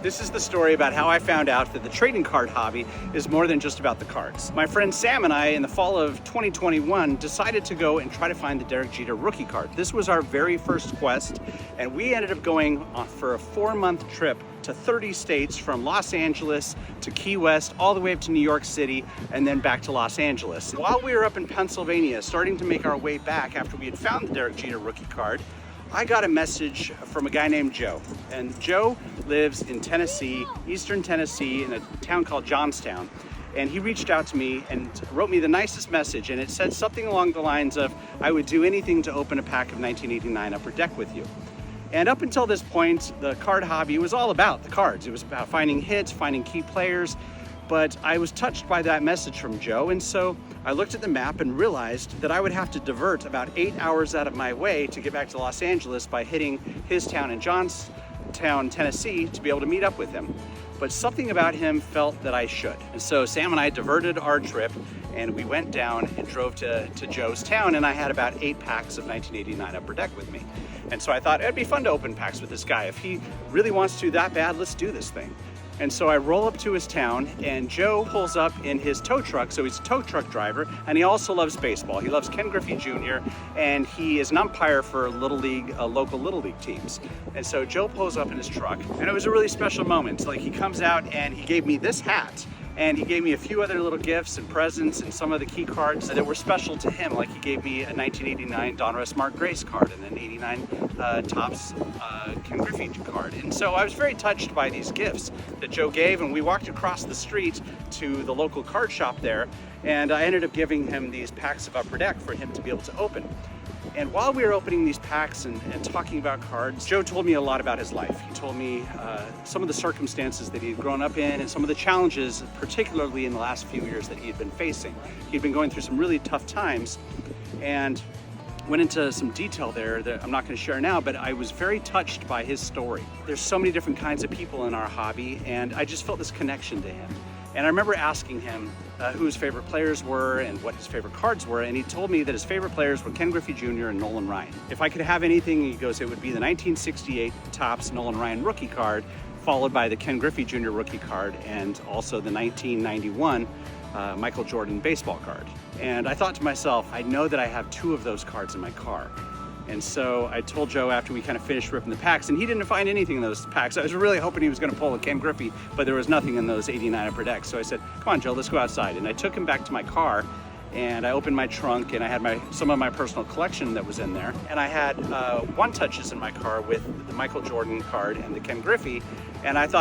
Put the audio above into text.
This is the story about how I found out that the trading card hobby is more than just about the cards. My friend Sam and I, in the fall of 2021, decided to go and try to find the Derek Jeter rookie card. This was our very first quest, and we ended up going on for a 4-month trip to 30 states, from Los Angeles to Key West, all the way up to New York City, and then back to Los Angeles. While we were up in Pennsylvania, starting to make our way back after we had found the Derek Jeter rookie card, I got a message from a guy named Joe. And Joe lives in Tennessee, eastern Tennessee, in a town called Johnstown. And he reached out to me and wrote me the nicest message, and it said something along the lines of, I would do anything to open a pack of 1989 Upper Deck with you. And up until this point, the card hobby was all about the cards. It was about finding hits, finding key players, but I was touched by that message from Joe, and so I looked at the map and realized that I would have to divert about 8 hours out of my way to get back to Los Angeles by hitting his town in Johnstown, Tennessee, to be able to meet up with him. But something about him felt that I should. And so Sam and I diverted our trip, and we went down and drove to Joe's town, and I had about 8 packs of 1989 Upper Deck with me. And so I thought it'd be fun to open packs with this guy. If he really wants to that bad, let's do this thing. And so I roll up to his town, and Joe pulls up in his tow truck. So he's a tow truck driver, and he also loves baseball. He loves Ken Griffey Jr., and he is an umpire for Little League, local Little League teams. And so Joe pulls up in his truck, and it was a really special moment. Like, he comes out and he gave me this hat, and he gave me a few other little gifts and presents and some of the key cards that were special to him. Like, he gave me a 1989 Donruss Mark Grace card and an 89 Topps Ken Griffey card. And so I was very touched by these gifts that Joe gave, and we walked across the street to the local card shop there, and I ended up giving him these packs of Upper Deck for him to be able to open. And while we were opening these packs and talking about cards, Joe told me a lot about his life. He told me some of the circumstances that he had grown up in and some of the challenges, particularly in the last few years, that he had been facing. He'd been going through some really tough times, and went into some detail there that I'm not going to share now, but I was very touched by his story. There's so many different kinds of people in our hobby, and I just felt this connection to him. And I remember asking him who his favorite players were and what his favorite cards were, and he told me that his favorite players were Ken Griffey Jr. and Nolan Ryan. If I could have anything, he goes, it would be the 1968 Topps Nolan Ryan rookie card, followed by the Ken Griffey Jr. rookie card, and also the 1991 Michael Jordan baseball card. And I thought to myself, I know that I have 2 of those cards in my car. And so I told Joe after we kind of finished ripping the packs, and he didn't find anything in those packs. I was really hoping he was going to pull a Ken Griffey, but there was nothing in those 89 Upper Decks. So I said, come on, Joe, let's go outside. And I took him back to my car, and I opened my trunk, and I had some of my personal collection that was in there. And I had one touches in my car with the Michael Jordan card and the Ken Griffey, and I thought,